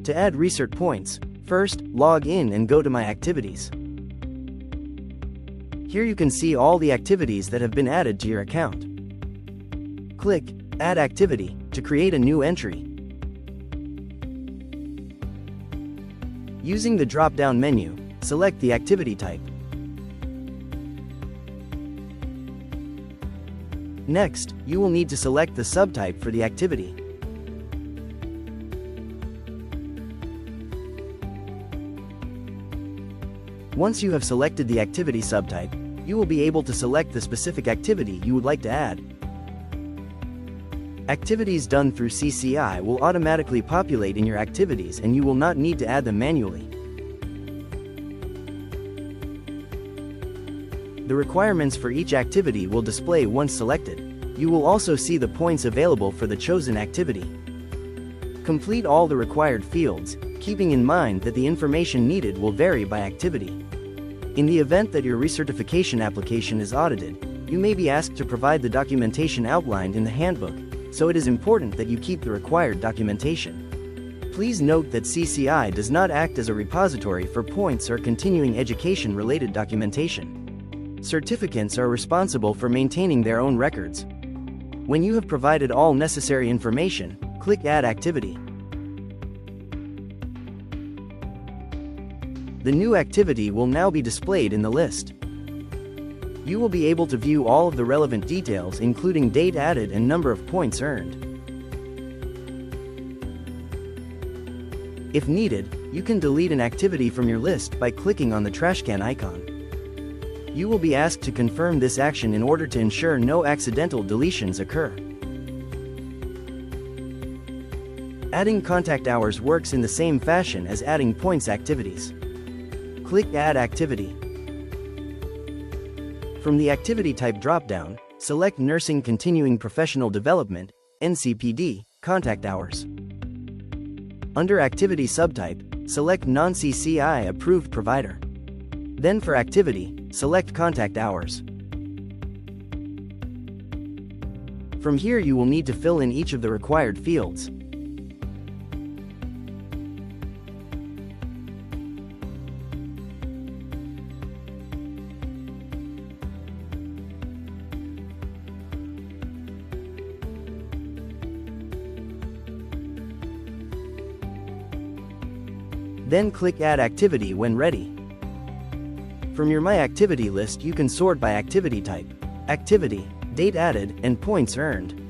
To add research points, first, log in and go to My Activities. Here you can see all the activities that have been added to your account. Click Add Activity to create a new entry. Using the drop-down menu, select the activity type. Next, you will need to select the subtype for the activity. Once you have selected the activity subtype, you will be able to select the specific activity you would like to add. Activities done through CCI will automatically populate in your activities and you will not need to add them manually. The requirements for each activity will display once selected. You will also see the points available for the chosen activity. Complete all the required fields, keeping in mind that the information needed will vary by activity. In the event that your recertification application is audited, you may be asked to provide the documentation outlined in the handbook, so it is important that you keep the required documentation. Please note that CCI does not act as a repository for points or continuing education-related documentation. Certificants are responsible for maintaining their own records. When you have provided all necessary information, click Add Activity. The new activity will now be displayed in the list. You will be able to view all of the relevant details, including date added and number of points earned. If needed, you can delete an activity from your list by clicking on the trashcan icon. You will be asked to confirm this action in order to ensure no accidental deletions occur. Adding contact hours works in the same fashion as adding points activities. Click Add Activity. From the Activity Type dropdown, select Nursing Continuing Professional Development, NCPD, Contact Hours. Under Activity Subtype, select Non-CCI Approved Provider. Then for Activity, select Contact Hours. From here you will need to fill in each of the required fields. Then click Add Activity when ready. From your My Activity list you can sort by activity type, activity, date added, and points earned.